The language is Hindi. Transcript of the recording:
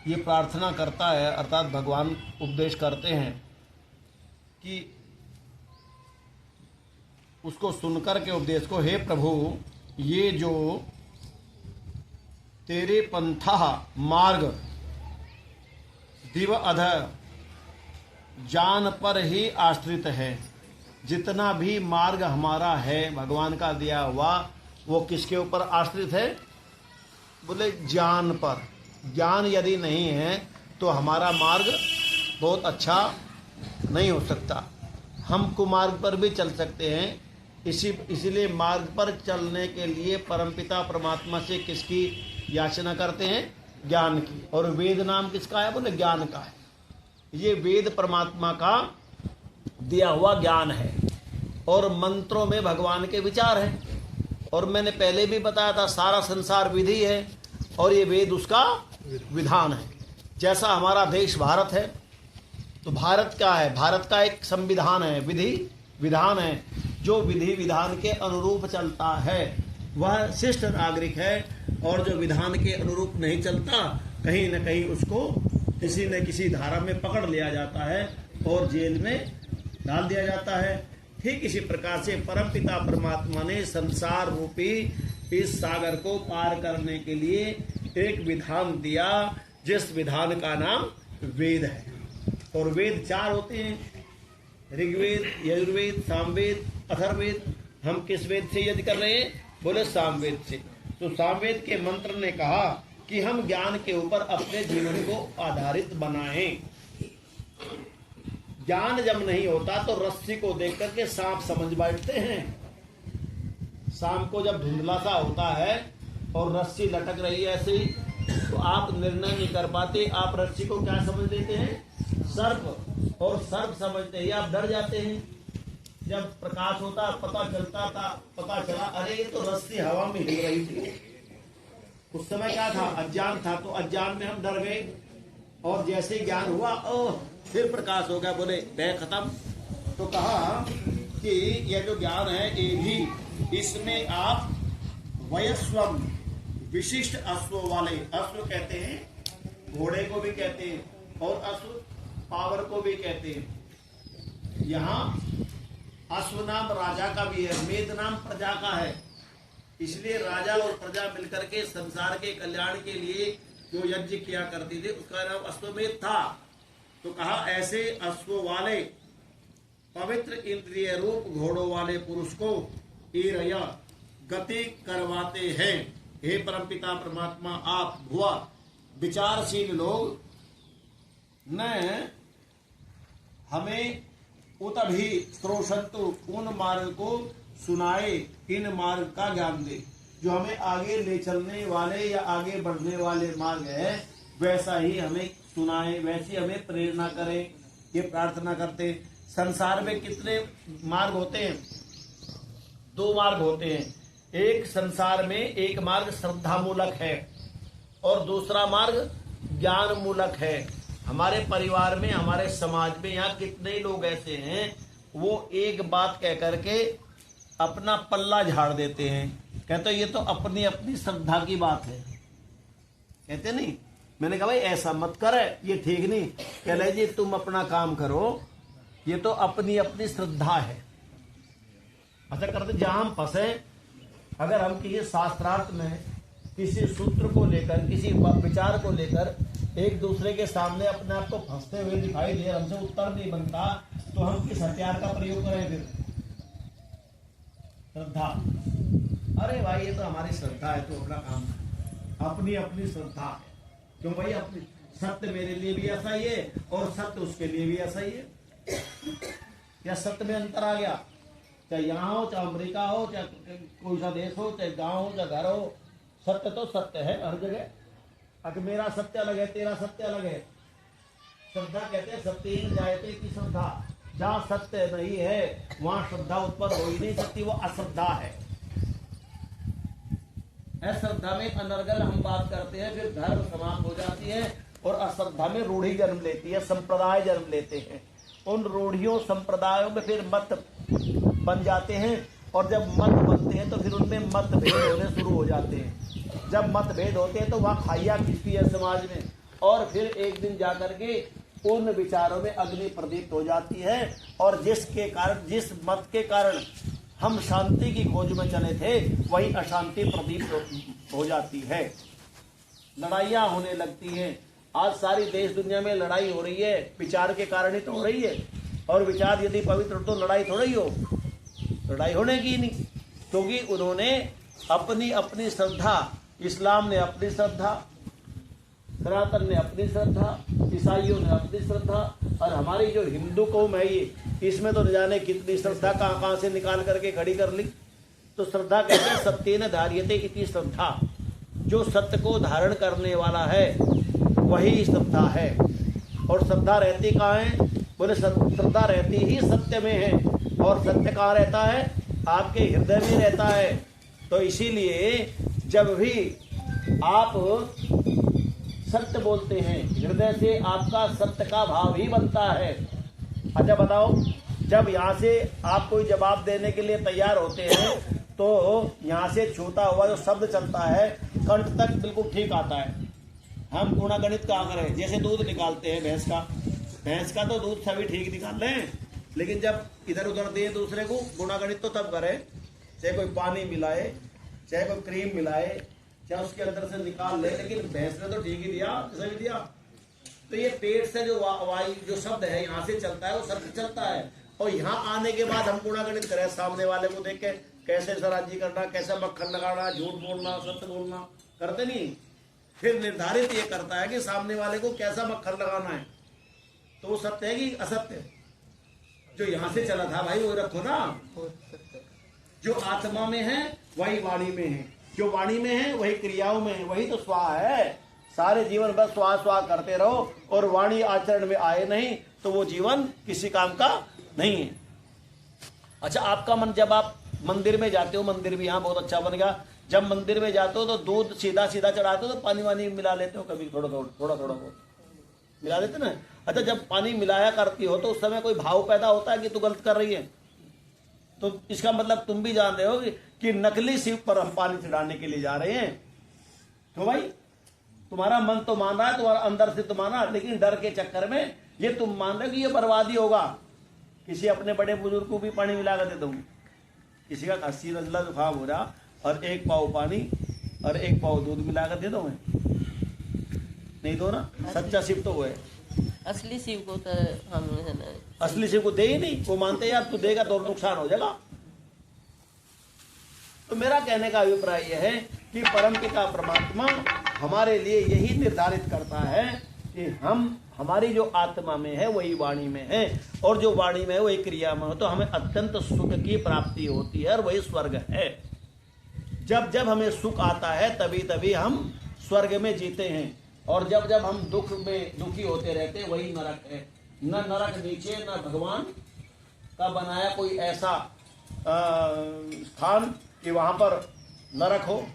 ये प्रार्थना करता है, अर्थात भगवान उपदेश करते हैं कि उसको सुनकर के उपदेश को, हे प्रभु ये जो तेरे पंथा मार्ग दिव अध जान पर ही आश्रित है। जितना भी मार्ग हमारा है भगवान का दिया हुआ, वो किसके ऊपर आश्रित है? बोले ज्ञान पर। ज्ञान यदि नहीं है तो हमारा मार्ग बहुत अच्छा नहीं हो सकता। हम कुमार्ग पर भी चल सकते हैं। इसीलिए मार्ग पर चलने के लिए परमपिता परमात्मा से किसकी याचना करते हैं? ज्ञान की। और वेद नाम किसका है? बोले ज्ञान का है। ये वेद परमात्मा का दिया हुआ ज्ञान है और मंत्रों में भगवान के विचार हैं। और मैंने पहले भी बताया था, सारा संसार विधि है और ये वेद उसका विधान है। जैसा हमारा देश भारत है, तो भारत क्या है? भारत का एक संविधान है, विधि विधान है। जो विधि विधान के अनुरूप चलता है वह शिष्ट नागरिक है, और जो विधान के अनुरूप नहीं चलता, कहीं न कहीं उसको किसी न किसी धारा में पकड़ लिया जाता है और जेल में डाल दिया जाता है। ठीक इसी प्रकार से परमपिता परमात्मा ने संसार रूपी इस सागर को पार करने के लिए एक विधान दिया, जिस विधान का नाम वेद है। और वेद 4 होते हैं, ऋग्वेद, यजुर्वेद, सामवेद, अथर्ववेद। हम किस वेद से यज्ञ कर रहे हैं? बोले सामवेद से। तो सामवेद के मंत्र ने कहा कि हम ज्ञान के ऊपर अपने जीवन को आधारित बनाएं। ज्ञान जब नहीं होता तो रस्सी को देख करके सांप समझ बैठते हैं। शाम को जब धुंधला सा होता है और रस्सी लटक रही है ऐसे ही, तो आप निर्णय नहीं कर पाते। आप रस्सी को क्या समझ लेते हैं? सर्प। और सर्प समझते ही आप डर जाते हैं। जब प्रकाश होता पता चला अरे ये तो रस्सी हवा में हिल रही थी। उस समय क्या था? अज्ञान था। तो अज्ञान में हम डर गए, और जैसे ज्ञान हुआ फिर प्रकाश हो गया। बोले भय खत्म। तो कहा कि यह जो ज्ञान है ये भी, इसमें आप वयस्वम विशिष्ट अश्व वाले, अश्व कहते हैं घोड़े को भी कहते हैं, और अश्व पावर को भी कहते हैं। यहाँ अश्व नाम राजा का भी है, मेद नाम प्रजा का है। इसलिए राजा और प्रजा मिलकर के संसार के कल्याण के लिए जो यज्ञ किया करती थी उसका नाम अश्वमेध था। तो कहा ऐसे अश्व वाले पवित्र इंद्रिय रूप घोड़ों वाले पुरुष को ईरया गति करवाते हैं। हे परमपिता परमात्मा, आप भुआ विचारशील लोग न हमें उतभी श्रोषंतु, उन मार्ग को सुनाए, इन मार्ग का ज्ञान दे। जो हमें आगे ले चलने वाले या आगे बढ़ने वाले मार्ग है वैसा ही हमें सुनाए, वैसी हमें प्रेरणा करें। ये प्रार्थना करते। संसार में कितने मार्ग होते हैं? 2 मार्ग होते हैं। एक संसार में एक मार्ग श्रद्धा मूलक है और दूसरा मार्ग ज्ञान मूलक है। हमारे परिवार में, हमारे समाज में यहाँ कितने लोग ऐसे हैं, वो एक बात कह करके अपना पल्ला झाड़ देते हैं। कहते ये तो अपनी अपनी श्रद्धा की बात है। कहते नहीं। मैंने कहा भाई ऐसा मत कर, ये ठीक नहीं। कह रहे जी तुम अपना काम करो, ये तो अपनी अपनी श्रद्धा है। अच्छा करते जहां हम फंसे, अगर हम किसी शास्त्रार्थ में किसी सूत्र को लेकर, किसी विचार को लेकर एक दूसरे के सामने अपने आप को फंसते हुए दिखाई दे, हमसे उत्तर नहीं बनता, तो हम किस हथियार का प्रयोग करें फिर? श्रद्धा। अरे भाई ये तो हमारी श्रद्धा है, तो अपना काम है। अपनी अपनी श्रद्धा है। क्यों भाई? अपनी सत्य मेरे लिए भी ऐसा ही है और सत्य उसके लिए भी ऐसा ही है। क्या सत्य में अंतर आ गया? चाहे यहाँ हो, चाहे अमेरिका हो, चाहे कोई सा देश हो, चाहे गांव हो, चाहे घर हो, सत्य तो सत्य है हर जगह। अगर मेरा सत्य अलग है, तेरा सत्य अलग है। श्रद्धा कहते हैं सत्येन जायते की श्रद्धा। जहाँ सत्य नहीं है वहां श्रद्धा उत्पन्न हो ही नहीं सकती, वो अश्रद्धा है। अश्रद्धा में अनर्गल हम बात करते हैं, फिर धर्म समाप्त हो जाती है और अश्रद्धा में रूढ़ी जन्म लेती है, संप्रदाय जन्म लेते हैं। उन रूढ़ियों संप्रदायों में फिर मत बन जाते हैं, और जब मत बनते हैं तो फिर उनमें मतभेद होने शुरू हो जाते हैं। जब मतभेद होते हैं तो वहाँ खाइया खिंचती है समाज में। और फिर एक दिन जाकर के उन विचारों में अग्नि प्रदीप्त हो जाती है, और जिसके कारण, जिस मत के कारण हम शांति की खोज में चले थे, वही अशांति प्रदीप्त हो जाती है। लड़ाइयाँ होने लगती हैं। आज सारी देश दुनिया में लड़ाई हो रही है, विचार के कारण ही तो हो रही है। और विचार यदि पवित्र तो लड़ाई थोड़ा ही हो, लड़ाई होने की नहीं, क्योंकि उन्होंने अपनी अपनी श्रद्धा, इस्लाम ने अपनी श्रद्धा, सनातन ने अपनी श्रद्धा, ईसाइयों ने अपनी श्रद्धा, और हमारी जो हिंदू कौम है ये, इसमें तो न जाने कितनी श्रद्धा कहाँ कहाँ से निकाल करके खड़ी कर ली। तो श्रद्धा कहते हैं सत्येन धार्यते इति श्रद्धा, जो सत्य को धारण करने वाला है वही श्रद्धा है। और श्रद्धा रहती कहाँ है? बोले श्रद्धा रहती ही सत्य में है, और सत्य कहाँ रहता है? आपके हृदय में रहता है। तो इसीलिए जब भी आप सत्य बोलते हैं, हृदय से आपका सत्य का भाव ही बनता है। अच्छा बताओ, जब यहाँ से आप कोई जवाब देने के लिए तैयार होते हैं तो यहाँ से छूटा हुआ जो शब्द चलता है कंठ तक बिल्कुल ठीक आता है। हम गुणागणित क्या करें? जैसे दूध निकालते हैं भैंस का तो दूध सभी ठीक निकाल लें, लेकिन जब इधर उधर दे दूसरे को, गुणागणित तो तब करें, चाहे कोई पानी मिलाए, चाहे कोई क्रीम मिलाए, चाहे उसके अंदर से निकाल ले, लेकिन भैंस ने तो ठीक ही दिया, सही दिया। तो ये पेट से जो वायु जो शब्द है यहाँ से चलता है वो सत्य चलता है, और यहाँ आने के बाद हम गुणागणित करें, सामने वाले को देख के कैसे सराजी करना, कैसे मक्खन लगाना, झूठ बोलना, सत्य बोलना, करते नहीं। फिर निर्धारित ये करता है कि सामने वाले को कैसा मक्खन लगाना है, तो वो सत्य है कि असत्य? जो यहाँ से चला था भाई वो रखो ना। जो आत्मा में है वही वाणी में है, जो वाणी में है वही क्रियाओं में है, वही तो स्वाहा है। सारे जीवन बस स्वाहा स्वाहा करते रहो और वाणी आचरण में आए नहीं तो वो जीवन किसी काम का नहीं है। अच्छा, आपका मन, जब आप मंदिर में जाते हो, मंदिर भी यहाँ बहुत अच्छा बन गया, जब मंदिर में जाते हो तो दूध सीधा सीधा चढ़ाते हो तो पानी वानी मिला लेते हो? कभी थोड़ा थोड़ा बहुत मिला लेते ना। अच्छा, जब पानी मिलाया करती हो तो उस समय कोई भाव पैदा होता है कि तू गलत कर रही है? तो इसका मतलब तुम भी जान रहे हो कि नकली शिव पर हम पानी चढ़ाने के लिए जा रहे हैं। तो भाई तुम्हारा मन तो मान रहा है, तुम्हारा अंदर से तो माना, लेकिन डर के चक्कर में ये तुम मान रहे हो कि ये बर्बादी होगा। किसी अपने बड़े बुजुर्ग को भी पानी मिला कर दे दो, किसी का खांसी नजला जुकाम हो रहा, और 1 पाव पानी और 1 पाव दूध मिला कर दे दो, मैं नहीं दो ना। सच्चा शिव तो वो है, असली शिव को तो हम असली शिव को दे ही नहीं। वो मानते यार तू देगा तो नुकसान हो जाएगा। तो मेरा कहने का अभिप्राय यह है कि परमपिता परमात्मा हमारे लिए यही निर्धारित करता है कि हमारी जो आत्मा में है वही वाणी में है, और जो वाणी में है वही क्रिया में हो, तो हमें अत्यंत सुख की प्राप्ति होती है, और वही स्वर्ग है। जब जब हमें सुख आता है तभी तभी हम स्वर्ग में जीते हैं, और जब जब हम दुख में दुखी होते रहते हैं वही नरक है। न नरक नीचे, न भगवान का बनाया कोई ऐसा स्थान कि वहां पर नरक हो।